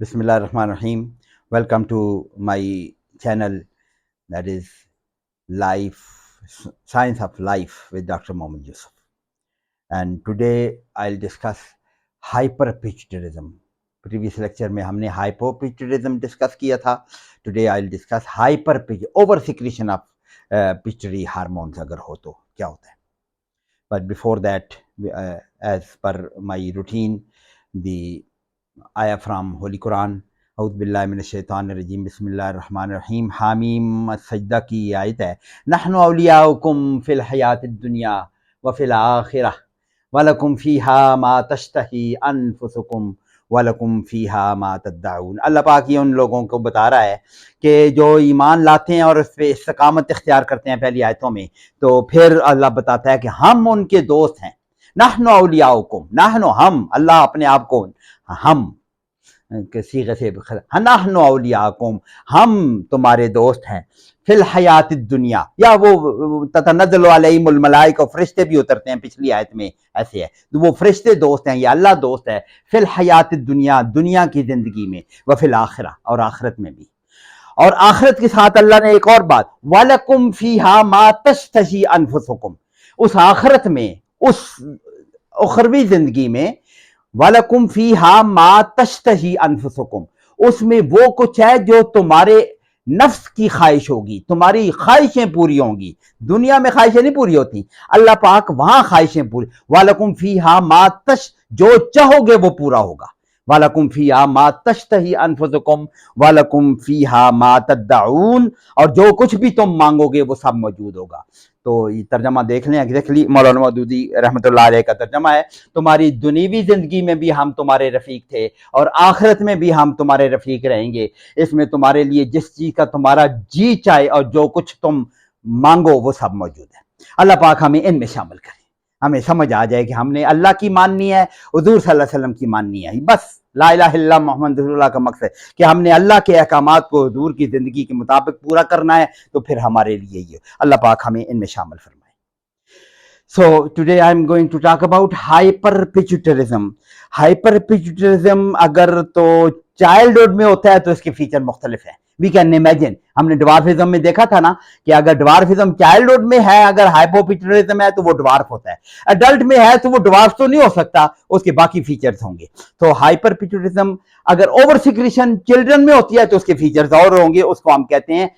Bismillahirrahmanirrahim. Welcome to my channel, that is Life Science of Life with Dr. Mohammed Yusuf. And today I'll discuss hyperpituitarism. Previous lecture में हमने hypopituitarism discuss किया था. Today I'll discuss oversecretion of pituitary hormones अगर हो तो क्या होता है. But before that, as per my routine, the ayah from Holy Quran, औज़ बिल्लाहि मिनश शैतानिर रजीम, बिस्मिल्लाहिर रहमानिर रहीम, हामीम सजदा की आयत है. नहनु औलियाउकुम फिल हयातिद दुनिया व फिल आखिरह वलकुम फीहा मा तश्तही अनफुसुकुम वलकुम फीहा मा तद्दाऊन. अल्लाह पाक ये उन लोगों को बता रहा है कि जो ईमान लाते हैं और उस पर इस्तकामत इख्तियार करते हैं पहली आयतों में, तो फिर अल्लाह बताता है कि हम उनके दोस्त हैं. नहनु औलियाउकुम, नहनु हम, अल्लाह अपने आप को हम के सीगे से नहनु औलियाकुम, हम तुम्हारे दोस्त हैं. फिल हयात दुनिया, या वो ततनज़्ज़लु अलैहिमुल मलाइका, फरिश्ते भी उतरते हैं पिछली आयत में, ऐसे है तो वो फरिश्ते दोस्त हैं, या अल्लाह दोस्त है. फिल हयात दुनिया, दुनिया की जिंदगी में, व फिल आखिरा, और आखिरत में भी. और आखिरत के साथ अल्लाह ने एक और बात, वलकुम फीहा मा तश्तही अनफुसुकुम, उस आखिरत में, उस उखरवी जिंदगी में, वलकुम फीहा मा तश्तही अनफुसुकुम, उसमें वो कुछ है जो तुम्हारे नफ्स की ख्वाहिश होगी, तुम्हारी ख्वाहिशें पूरी होंगी. दुनिया में ख्वाहिशें नहीं पूरी होती, अल्लाह पाक वहां ख्वाहिशें पूरी. वलकुम फीहा मा तश, जो चाहोगे वो पूरा होगा. वलकुम फीहा मा तश्तही अनफुसुकुम वलकुम फीहा मा तद्दाऊन, और जो कुछ भी तुम मांगोगे वो सब मौजूद होगा. तो ये तर्जमा देख लें, एग्जैक्टली मौलाना मौदूदी रहमतुल्लाह अलैह का तर्जमा है. तुम्हारी दुनियावी जिंदगी में भी हम तुम्हारे रफीक थे और आखिरत में भी हम तुम्हारे रफीक रहेंगे. इसमें तुम्हारे लिए जिस चीज का तुम्हारा जी चाहे और जो कुछ तुम मांगो वो सब मौजूद है. अल्लाह पाक हमें इनमें शामिल करे, हमें समझ आ जाए कि हमने अल्लाह की माननी है, हुजूर सल्लल्लाहु अलैहि वसल्लम की माननी है. बस ला इलाहा इल्लल्लाह मुहम्मद रसूलुल्लाह का मकसद कि हमने अल्लाह के अहकामात को हुजूर की जिंदगी के मुताबिक पूरा करना है, तो फिर हमारे लिए ये अल्लाह पाक हमें इनमें शामिल फरमाए. So today I am going to talk about hyperpituitarism. Hyperpituitarism अगर तो चाइल्डहुड में होता है तो इसके फीचर मुख्तलिफ हैं. वी कैन इमेजिन, हमने ड्वार्फिज्म में देखा था ना कि अगर ड्वार्फिज्म चाइल्डहुड में है, अगर हाइपोपिट्यूटरिज्म है तो वो ड्वार्फ होता है. अडल्ट में है तो वो ड्वार्फ तो नहीं हो सकता, उसके बाकी फीचर्स होंगे. तो हाइपरपिट्यूटरिज्म अगर ओवर सिक्रीशन चिल्ड्रन में होती है तो उसके फीचर्स और होंगे. उसको हम कहते हैं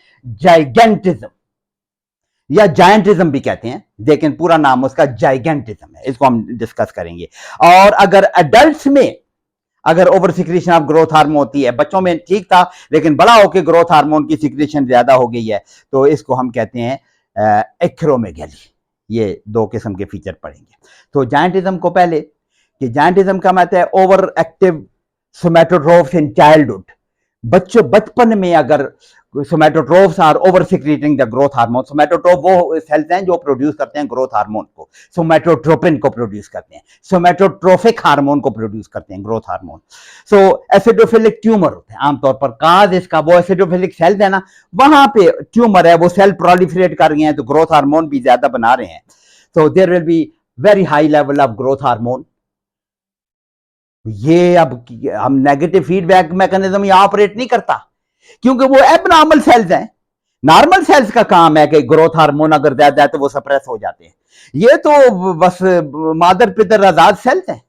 जाइगेंटिज्म या जायंटिज्म भी कहते हैं, लेकिन पूरा नाम उसका जाइगेंटिज्म है. इसको हम डिस्कस करेंगे. और अगर एडल्ट्स में अगर over secretion of growth hormone होती है, बच्चों में ठीक था लेकिन बड़ा होकर ग्रोथ हार्मोन की सिक्रीशन ज्यादा हो गई है, तो इसको हम कहते हैं एक्रोमेगैली. ये दो किस्म के फीचर पढ़ेंगे. तो जायंटिज्म को पहले, कि जायंटिज्म का मतलब है over active somatotrophs in childhood. बचपन में अगर somatotrophs are over secreting the growth hormone. Somatotroph वो सेल्स हैं जो प्रोड्यूस करते हैं ग्रोथ हार्मोन को, सोमैटोट्रोपिन को प्रोड्यूस करते हैं, सोमैटोट्रोफिक हार्मोन को प्रोड्यूस करते हैं, ग्रोथ हार्मोन. सो एसिडोफिलिक ट्यूमर होते हैं आमतौर पर. काज इसका, वो एसिडोफिलिक सेल्स है ना, वहां पे ट्यूमर है, वो सेल प्रोलिफरेट कर रही हैं तो ग्रोथ हार्मोन भी ज्यादा बना रहे हैं. So there will be very high level of growth hormone. ये अब हम नेगेटिव फीडबैक मैकेनिज्म यहाँ ऑपरेट नहीं करता क्योंकि वो एबनॉर्मल सेल्स हैं. नॉर्मल सेल्स का काम है कि ग्रोथ हार्मोन अगर ज्यादा है तो वो सप्रेस हो जाते हैं. ये तो बस मादर पितर आजाद सेल्स हैं.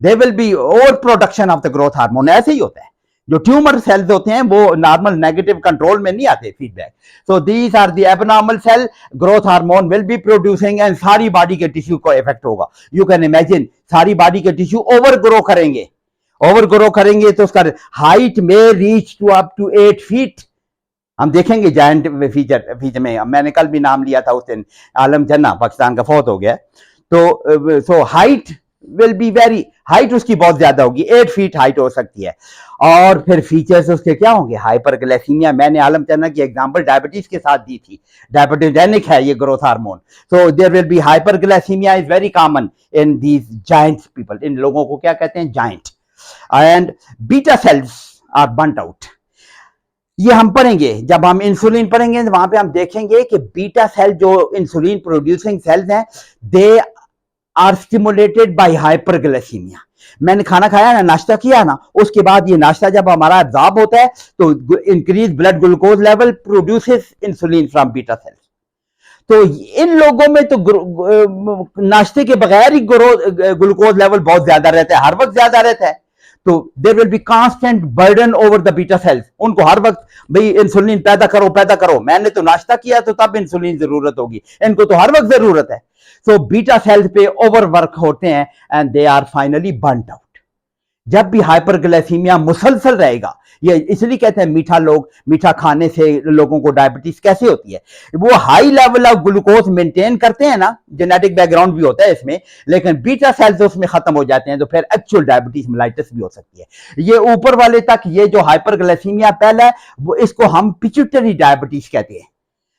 They will be over production of the growth hormone. ऐसे ही होता है. जो ट्यूमर सेल्स होते हैं वो नॉर्मल नेगेटिव कंट्रोल में नहीं आते feedback. So these are the abnormal cell. Growth hormone will be producing and सारी बॉडी के टिश्यू को इफेक्ट होगा. यू कैन इमेजिन, सारी बॉडी के टिश्यू ओवर ग्रो करेंगे. ओवर ग्रो करेंगे तो उसका हाइट में reach to up to 8 feet. हम देखेंगे जायंट फीचर में. मैंने कल भी नाम लिया था उस दिन, आलम जन्ना पाकिस्तान का फौत हो गया. तो so height will be very, height उसकी बहुत ज्यादा होगी, 8 फीट हाइट हो सकती है. और फिर फीचर्स उसके क्या होंगे? हाइपरग्लाइसीमिया. मैंने आलम चन्ना की एग्जांपल डायबिटीज के साथ दी थी. डायबिटोजेनिक है ये growth hormone. So there will be hyperglycaemia is very common in these giant people. इन लोगों को क्या कहते हैं? Giant. And beta cells are burnt out. ये हम पढ़ेंगे जब हम इंसुलिन पढ़ेंगे, वहां पे हम देखेंगे कि बीटा सेल जो इंसुलिन प्रोड्यूसिंग सेल्स हैं, they are stimulated by hyperglycemia. मैंने खाना खाया ना, नाश्ता किया ना, उसके बाद ये नाश्ता जब हमारा एब्जॉर्ब होता है तो increase blood glucose level produces insulin from beta cells. तो इन लोगों में तो नाश्ते के बगैर ही ग्लूकोज लेवल बहुत ज्यादा रहता है, हर वक्त ज्यादा रहता है। तो there will be constant burden over the beta cells. उनको हर वक्त भाई इंसुलिन पैदा करो पैदा करो, मैंने तो नाश्ता किया तो तब इंसुलिन जरूरत होगी, इनको तो हर वक्त जरूरत है। सो बीटा सेल्स पे ओवरवर्क होते हैं and they are finally burned out. जब भी हाइपरग्लाइसीमिया मुसलसल रहेगा, ये इसलिए कहते हैं मीठा खाने से लोगों को डायबिटीज कैसे होती है, वो high level of glucose maintain करते हैं ना, जेनेटिक बैकग्राउंड भी होता है इसमें, लेकिन बीटा सेल्स उसमें खत्म हो जाते हैं तो फिर एक्चुअल डायबिटीज मेलाइटिस भी हो सकती है। ये ऊपर वाले तक, ये जो हाइपरग्लाइसीमिया पहला है वो, इसको हम पिट्यूटरी डायबिटीज कहते हैं,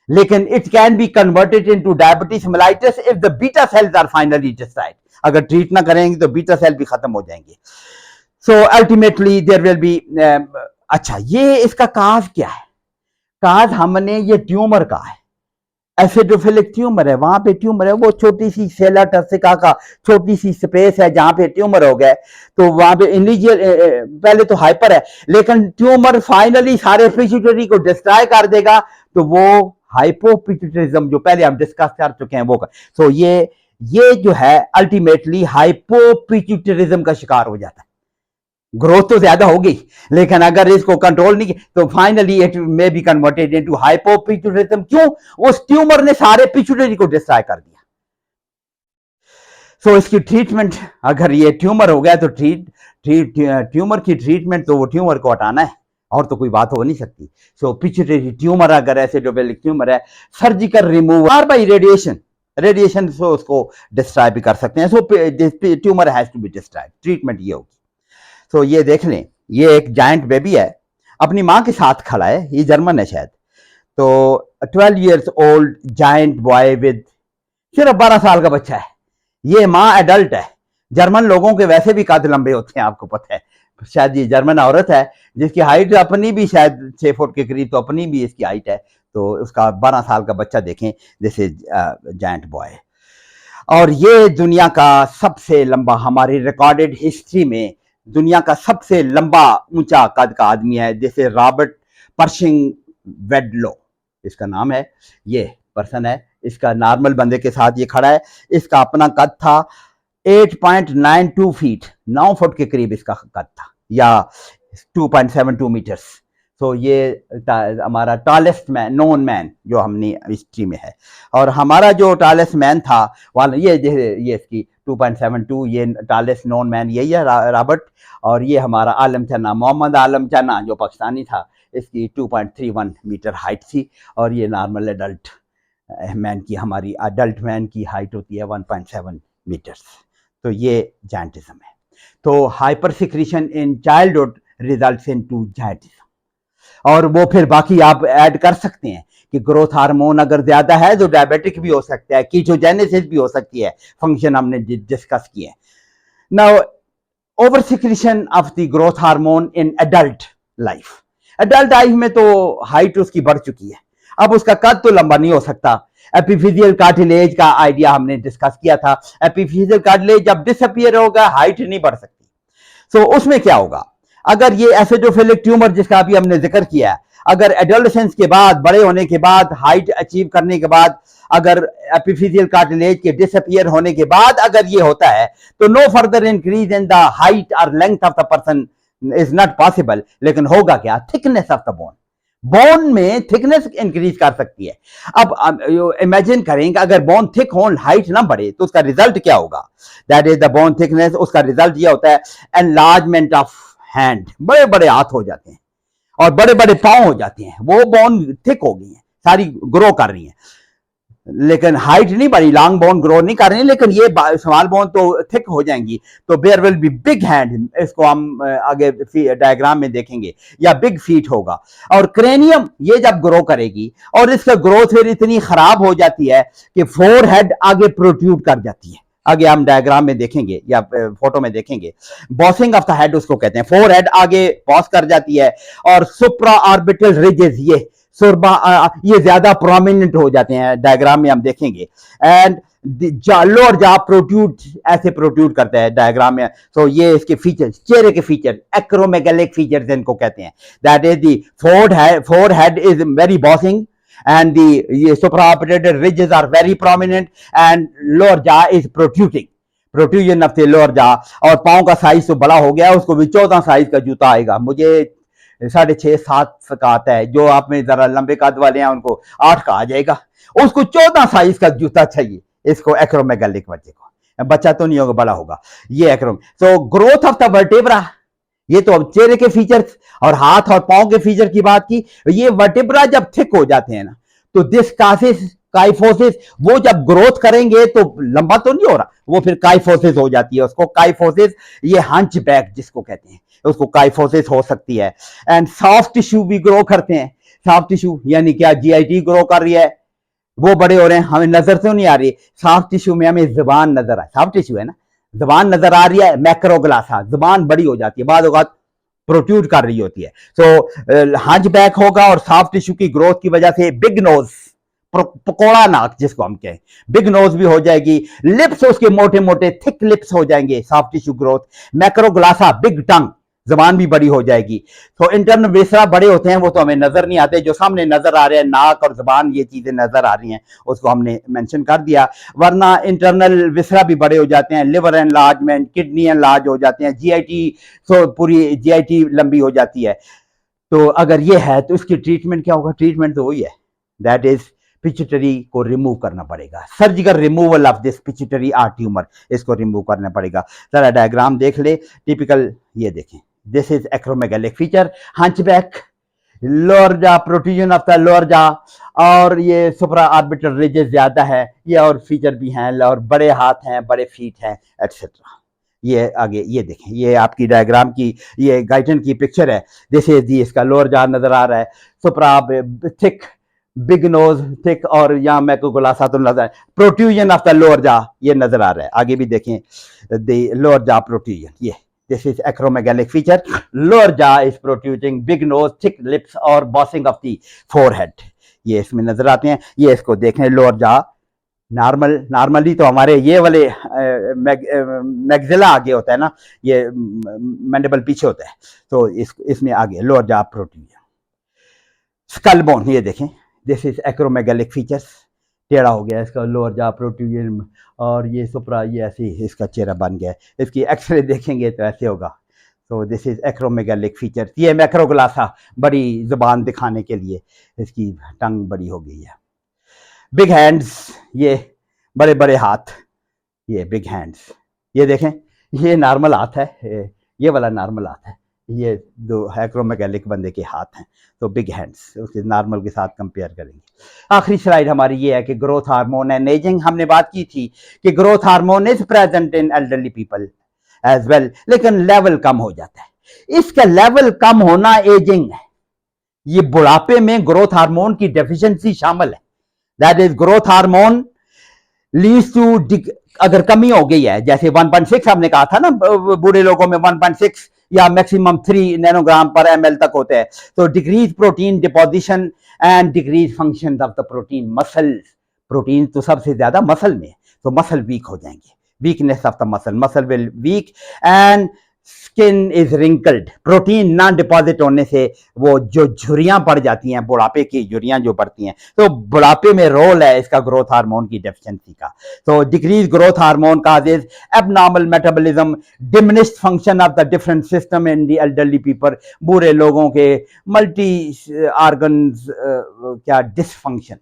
लेकिन it can be converted into diabetes mellitus if the beta cells are finally destroyed. अगर ट्रीट ना करेंगे तो बीटा सेल भी खत्म हो जाएंगे। So ultimately there will be अच्छा, ये इसका काज क्या है? काज हमने ये ट्यूमर का है, एसिडोफिलिक ट्यूमर है, वहां पे ट्यूमर है, वो छोटी सी सेला टर्सिका का छोटी सी स्पेस है जहां पे ट्यूमर हो गया, तो वहां पे इनिशियल पहले तो हाइपर है, लेकिन ट्यूमर फाइनली सारे पिट्यूटरी को डिस्ट्रॉय कर देगा, तो वो हाइपोपिट्यूटरिज्म जो पहले हम डिस्कस कर चुके हैं वो। सो ये जो है अल्टीमेटली हाइपोपिट्यूटरिज्म का शिकार हो जाता है। ग्रोथ तो ज्यादा होगी, लेकिन अगर इसको कंट्रोल नहीं तो finally it may be converted into hypopituitarism. क्यों? उस ट्यूमर ने सारे पिट्यूटरी को डिस्ट्रॉय कर दिया। सो इसकी ट्रीटमेंट, अगर ये ट्यूमर हो गया तो ट्यूमर की ट्रीटमेंट तो वो ट्यूमर को हटाना है, और तो कोई बात हो नहीं सकती। सो पिट्यूटरी ट्यूमर अगर एसिडोफिलिक ट्यूमर है, सर्जिकल रिमूवल बाय रेडिएशन से उसको डिस्ट्रॉय भी कर सकते हैं। So tumour has to be destroyed, treatment ये होगी। तो ये देख लें, ये एक जायंट बेबी है, अपनी माँ के साथ खड़ा है, ये जर्मन है शायद। तो 12 years old giant boy with, सिर्फ 12 साल का बच्चा है, ये माँ एडल्ट है। जर्मन लोगों के वैसे भी कद लंबे होते हैं, आपको पता है। शायद ये जर्मन औरत है जिसकी हाइट अपनी भी शायद 6 फुट के करीब, तो अपनी भी इसकी हाइट है। तो उसका 12 साल का बच्चा देखें, दिस इज जायंट बॉय। और ये दुनिया का सबसे लंबा, हमारी रिकॉर्डेड हिस्ट्री में दुनिया का सबसे लंबा ऊंचा कद का आदमी है, जैसे रॉबर्ट पर्शिंग वेडलो इसका नाम है। ये पर्सन है, इसका नॉर्मल बंदे के साथ ये खड़ा है। इसका अपना कद था 8.92 फीट, 9 फुट के करीब इसका कद था, या 2.72 मीटर्स। तो ये हमारा टॉलेस्ट मैन, नोन मैन जो हमने हिस्ट्री में है। और हमारा जो टॉलेस्ट मैन था वाला, ये इसकी 2.72, ये टॉलेस्ट नोन मैन यही है, रॉबर्ट। और ये हमारा आलम चन्ना, मोहम्मद आलम चन्ना जो पाकिस्तानी था, इसकी 2.31 मीटर हाइट थी। और ये नॉर्मल एडल्ट मैन की, हमारी एडल्ट मैन की हाइट होती है 1.7 मीटर्स। तो ये जायंटिज्म है। तो hyper secretion in childhood results into gigantism. और वो फिर बाकी आप ऐड कर सकते हैं कि ग्रोथ हार्मोन अगर ज्यादा है तो डायबिटिक भी हो सकता है, कीटोजेनेसिस भी हो सकती है, फंक्शन हमने डिस्कस किए। Now over secretion of the growth hormone in adult life. Adult life में तो हाइट उसकी बढ़ चुकी है, अब उसका कद तो लंबा नहीं हो सकता। एपिफिजियल कार्टिलेज का आइडिया हमने डिस्कस किया था। एपिफिजियल कार्टिलेज जब डिसअपियर होगा, हाइट नहीं बढ़ सकती। सो उसमें क्या होगा, अगर ये एसिडोफिलिक ट्यूमर जिसका अभी हमने जिक्र किया है, अगर एडोलेसेंस के बाद, बड़े होने के बाद, हाइट अचीव करने के बाद, अगर एपिफिजियल कार्टिलेज के डिसअपियर होने के बाद अगर ये होता है, तो no further increase in the height और length of the person is not possible. लेकिन होगा क्या, थिकनेस ऑफ द बोन में थिकनेस इंक्रीज कर सकती है। अब इमेजिन करें कि अगर बोन थिक हो, हाइट ना बढ़े, तो उसका रिजल्ट क्या होगा? That is the bone thickness. उसका रिजल्ट ये होता है एनलार्जमेंट ऑफ हैंड, बड़े बड़े हाथ हो जाते हैं और बड़े बड़े पांव हो जाते हैं। वो बोन थिक हो गई है, सारी ग्रो कर रही है, लेकिन हाइट नहीं बढ़ी, लॉन्ग बोन ग्रो नहीं कर रही है, लेकिन ये स्मॉल बोन तो थिक हो जाएंगी। तो there will be big hand, इसको हम आगे डायग्राम में देखेंगे, या बिग फीट होगा। और क्रेनियम ये जब ग्रो करेगी, और इसका ग्रोथ फिर इतनी खराब हो जाती है कि फोरहेड आगे प्रोट्रूड कर जाती है। आगे हम डायग्राम में देखेंगे या फोटो में देखेंगे, बॉसिंग ऑफ द हेड उसको कहते हैं। फोरहेड आगे बॉस कर जाती है, और सुप्रा ऑर्बिटल रिजेस ये ज्यादा प्रोमिनेंट हो जाते हैं, डायग्राम में हम देखेंगे। एंड लोअर जा प्रोट्यूड ऐसे प्रोट्यूड करता है डायग्राम में। तो ये इसके फीचर्स, चेहरे के फीचर एक्रोमेगैलिक फीचर्स इनको कहते हैं। That is the forehead is very bossing and the supraoperator ridges are very prominent and lower jaw is protruding, protrusion of the lower jaw. और पाँव का साइज तो बड़ा हो गया, उसको भी 14 साइज का जूता आएगा। मुझे 6.5-7 का आता है, जो आप में जरा लंबे कद वाले हैं उनको 8 का आ जाएगा। उसको 14 साइज का जूता चाहिए इसको एक्रोमेगैलिक बच्चे को। बच्चा तो नहीं होगा, बड़ा होगा ये एक्रोम। तो ग्रोथ ऑफ द वर्टेब्रा, ये तो अब चेहरे के फीचर्स और हाथ और पांव के फीचर की बात की। ये वर्टेब्रा जब थिक हो जाते हैं ना, तो दिस कासिस काइफोसिस, वो जब ग्रोथ करेंगे तो लंबा तो नहीं हो रहा, वो फिर काइफोसिस हो जाती है। उसको काइफोसिस, ये हंच बैक जिसको कहते हैं, उसको काइफोसिस हो सकती है। एंड सॉफ्ट टिश्यू भी ग्रो करते हैं। सॉफ्ट टिश्यू यानी क्या, जीआईटी ग्रो कर रही है, वो बड़े हो रहे हैं, हमें नजर तो नहीं आ रही। सॉफ्ट टिश्यू में हमें जुबान नजर आए, सॉफ्ट टिश्यू है ना, जुबान नजर आ रही है। मैक्रोग्लासा, जुबान बड़ी हो जाती है, बाद औकात प्रोट्रूड कर रही होती है। तो हंच बैक होगा और सॉफ्ट टिश्यू की ग्रोथ की वजह से बिग नोज, पकौड़ा नाक जिसको हम कहें, बिग नोज भी हो जाएगी। लिप्स उसके मोटे मोटे थिक लिप्स हो जाएंगे, सॉफ्ट टिश्यू ग्रोथ। मैक्रोग्लासा, बिग टंग, जबान भी बड़ी हो जाएगी। तो इंटरनल विसरा बड़े होते हैं, वो तो हमें नजर नहीं आते, जो सामने नजर आ रहे हैं नाक और जबान, ये चीजें नजर आ रही हैं, उसको हमने मेंशन कर दिया। वरना इंटरनल विसरा भी बड़े हो जाते हैं, लिवर एनलार्जमेंट, किडनी एनलार्ज हो जाते हैं, जीआईटी, तो पूरी जीआईटी लंबी हो जाती है। तो अगर ये है तो इसकी ट्रीटमेंट क्या होगा? ट्रीटमेंट तो वही है, दैट इज पिट्यूटरी को रिमूव करना पड़ेगा, surgical removal of this pituitary or tumour, इसको रिमूव करना पड़ेगा। जरा डायग्राम देख ले, टिपिकल ये देखें, this is acromegalic feature, hunchback, lower jaw, protrusion of the lower jaw, और ये सुपरा ऑर्बिटल रिजेस ज्यादा है, ये और फीचर भी हैं, और बड़े हाथ हैं, बड़े फीट हैं, एटसेट्रा। ये आगे ये देखें, ये आपकी डायग्राम की, ये गाइटन की पिक्चर है। दिस इज दी, इसका लोअर जा नजर आ रहा है, सुपरा थिक, बिग नोज थिक, और यहाँ मैक्रोग्लासा तो नजर, प्रोट्रूजन ऑफ द लोअर जा ये नजर आ रहा है। आगे भी देखें, द लोअर जा प्रोट्रूजन, ये this is acromegalic feature, lower jaw is protruding, big nose, thick lips और बॉसिंग ऑफ द फोरहेड, ये इसमें नजर आते हैं। ये इसको देखें, लोअर जा नॉर्मली तो हमारे ये वाले मैग्जिला आगे होता है ना, ये मैंडिबल पीछे होता है, तो इसमें आगे lower jaw protrusion. Skull bone, ये देखें, दिस इज एक्रोमेगैलिक फीचर्स, टेढ़ा हो गया इसका लोअर जा प्रोट्रूजन, और ये सुपरा, ये ऐसे ही इसका चेहरा बन गया है। इसकी एक्सरे देखेंगे तो ऐसे होगा। तो दिस इज एक्रोमेगैलिक फीचर्स। ये मैक्रोग्लासा, बड़ी जुबान दिखाने के लिए इसकी टंग बड़ी हो गई है। बिग हैंड्स, ये बड़े बड़े हाथ, ये बिग हैंड्स, ये देखें, ये नॉर्मल हाथ है, ये वाला नॉर्मल हाथ है, ये दो एक्रोमेगैलिक बंदे के हाथ हैं, तो बिग हैंड्स, उसके नॉर्मल के साथ कंपेयर करेंगे। आखिरी स्लाइड हमारी ये है कि ग्रोथ हार्मोन एंड एजिंग। हमने बात की थी कि growth hormone is present in elderly people as well, लेकिन लेवल कम हो जाता है। इसका लेवल कम होना एजिंग है। ये बुढ़ापे में ग्रोथ हार्मोन की डेफिशिएंसी शामिल है। That is growth hormone leads to, अगर कमी हो गई है, जैसे 1.6 हमने कहा था ना, बूढ़े लोगों में 1.6 या मैक्सिमम 3 नैनोग्राम पर एमएल तक होते हैं, तो decrease protein deposition and decrease function of the protein muscles. Protein तो सबसे ज्यादा मसल में, तो मसल वीक हो जाएंगे, weakness of the muscle will weak, and skin is wrinkled. Protein ना डिपॉजिट होने से वो जो झुर्रियां पड़ जाती हैं, बुढ़ापे की झुर्रियां जो पड़ती हैं, तो बुढ़ापे में रोल है इसका ग्रोथ हार्मोन की डेफिशिएंसी का। तो decrease growth hormone causes abnormal metabolism, diminished function of the different system in the elderly people. बूढ़े लोगों के मल्टी ऑर्गन्स क्या डिसफंक्शन,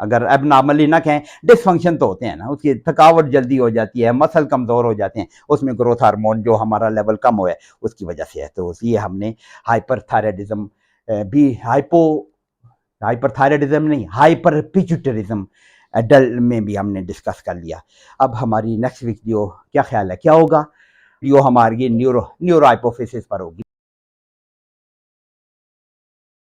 अगर एबनॉर्मली ना कहें, डिसफंक्शन तो होते हैं ना, उसकी थकावट जल्दी हो जाती है, मसल कमजोर हो जाते हैं, उसमें ग्रोथ हार्मोन जो हमारा लेवल कम हो है उसकी वजह से है। तो ये हमने हाइपरथायराइडिज्म भी, हाइपरथायराइडिज्म नहीं, हाइपर पिट्यूटरिज्म एडल्ट में भी हमने डिस्कस कर लिया। अब हमारी नेक्स्ट वीडियो क्या ख्याल है क्या होगा? वीडियो हमारी न्यूरो हाइपोफिसिस पर होगी।